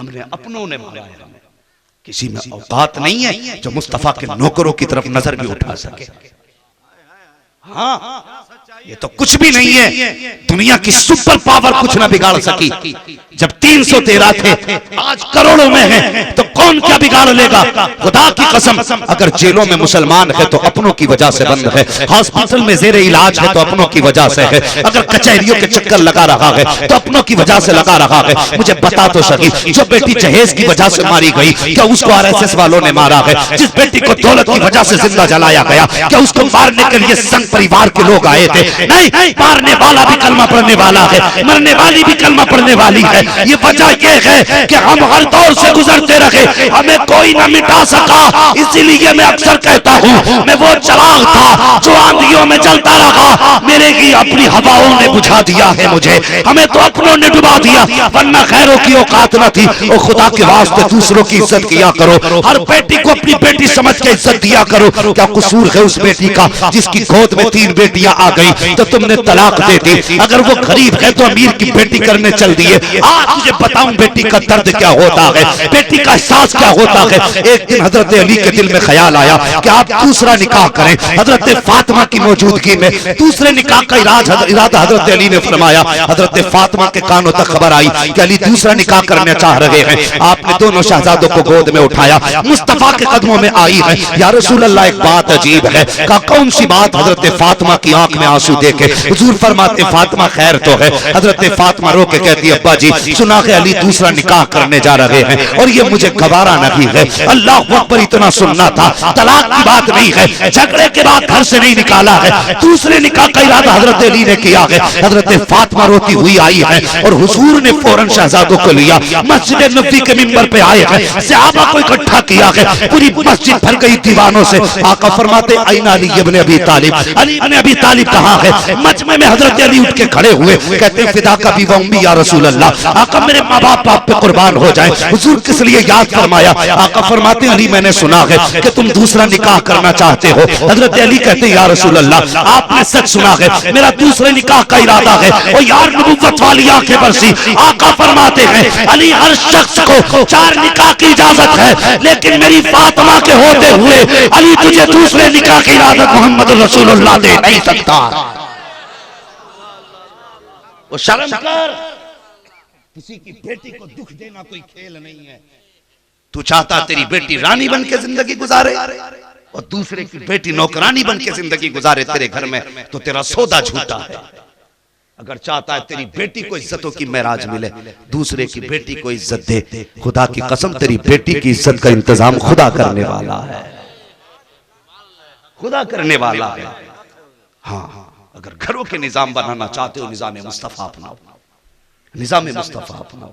हमने अपनों ने मारा है। हमें किसी में औकात नहीं है जो मुस्तफा के नौकरों की तरफ नजर भी उठा सके। हाँ, ये तो कुछ भी नहीं है, दुनिया की सुपर पावर कुछ ना बिगाड़ सकी। जब 313 थे आज करोड़ों में हैं, तो कौन क्या बिगाड़ लेगा? खुदा की कसम, अगर जेलों में मुसलमान है तो अपनों की वजह से बंद है, हॉस्पिटल में जेर इलाज है तो अपनों की वजह से है, अगर कचहरियों के चक्कर लगा रहा है तो अपनों की वजह से लगा रहा है। मुझे बता तो सकी, जो बेटी जहेज की वजह से मारी गई, क्या उसको आरएसएस वालों ने मारा है? जिस बेटी को दौलत की वजह से जिंदा जलाया गया, क्या उसको मारने के लिए संघ परिवार के लोग आए थे? नहीं, मारने वाला भी कलमा पढ़ने वाला है, मरने वाली भी कलमा पढ़ने वाली है। ये वजह यह है कि हम हर दौर से गुजरते रहे, हमें कोई ना मिटा सका। इसीलिए मैं अक्सर कहता हूँ, मैं वो चिराग था जो आंधियों में जलता रहा, मेरे की अपनी हवाओं ने बुझा दिया है मुझे। हमें तो अपनों ने डुबा दिया, वरना खैरों की औकात न थी। और खुदा के वास्ते दूसरों की इज्जत किया करो, हर बेटी को अपनी बेटी समझ के इज्जत दिया करो। क्या कसूर है उस बेटी का जिसकी गोद में 3 बेटियां आ गई तो तुमने तलाक दे दी? अगर वो गरीब है तो अमीर की बेटी करने चल दिए। आज तुझे बताऊं बेटी का दर्द क्या होता है, बेटी का एहसास क्या होता है। एक दिन हजरत अली के दिल में ख्याल आया कि आप दूसरा निकाह करें। हजरत फातिमा की मौजूदगी में दूसरे निकाह का इरादा हजरत अली ने फरमाया। हजरत फातिमा के कानों तक खबर आई कि अली दूसरा निकाह करना चाह रहे हैं। आपने दोनों शहजादों को गोद में उठाया, मुस्तफा के कदमों में आई है। या रसूल अल्लाह, एक बात अजीब है। कहा कौन सी बात? हजरत फातिमा की आंख में आंसू देखे हुजूर फरमाते फातिमा खैर तो है। हजरत फातिमा रो के कहती है अब्बा जी सुना है अली दूसरा निकाह करने जा रहे हैं और ये मुझे गवारा नहीं है। अल्लाह अकबर, इतना सुनना था, तलाक की बात नहीं है, झगड़े के बाद घर से नहीं निकाला है, दूसरे निकाह का इरादा हजरत अली ने किया है। हजरत फातिमा रोती हुई आई है और हुजूर ने फौरन शहजादों को लिया, मस्जिद नबी के मिंबर पे आए हैं, सहाबा को इकट्ठा किया है, पूरी मस्जिद भर गई दीवानों से। आका फरमाते ऐना अली इब्न अबी तालिब, अली इब्न अबी तालिब कहाँ है? मजमे में हजरत अली उठ के खड़े हुए, कहते हैं फिदा का भी उम्मी या रसूल अल्लाह, आका मेरे माँ बाप आप पे कुर्बान हो जाए। हुजूर किस लिए याद फरमाया? आका फरमाते अली मैंने सुना है कि तुम दूसरा निकाह करना चाहते हो। हजरत अली कहते हैं या रसूल अल्लाह, आपने सच सुना है, मेरा दूसरे निकाह का इरादा है। और यार नबुव्वत वाली आंखें बरसी। आका फरमाते हैं अली हर शख्स को 4 निकाह की इजाजत है, लेकिन मेरी फातिमा के होते हुए अली तुझे दूसरे निकाह की इजाजत मोहम्मद रसूलुल्लाह दे नहीं सकता। वो शर्म कर, किसी की बेटी को दुख देना कोई खेल नहीं है। तू चाहता तेरी बेटी रानी बन के जिंदगी गुजारे और दूसरे की बेटी नौकरानी बन के जिंदगी गुजारे तेरे घर में, तो तेरा सौदा झूठा है। अगर चाहता है तेरी बेटी को इज्जतों की महराज मिले, दूसरे की बेटी को इज्जत दे। खुदा की कसम तेरी बेटी की इज्जत का इंतजाम खुदा करने वाला है, खुदा करने वाला है। हाँ, अगर घरों के निजाम बनाना चाहते हो, निजाम मुस्तफा अपनाओ, निजाम मुस्तफा अपनाओ।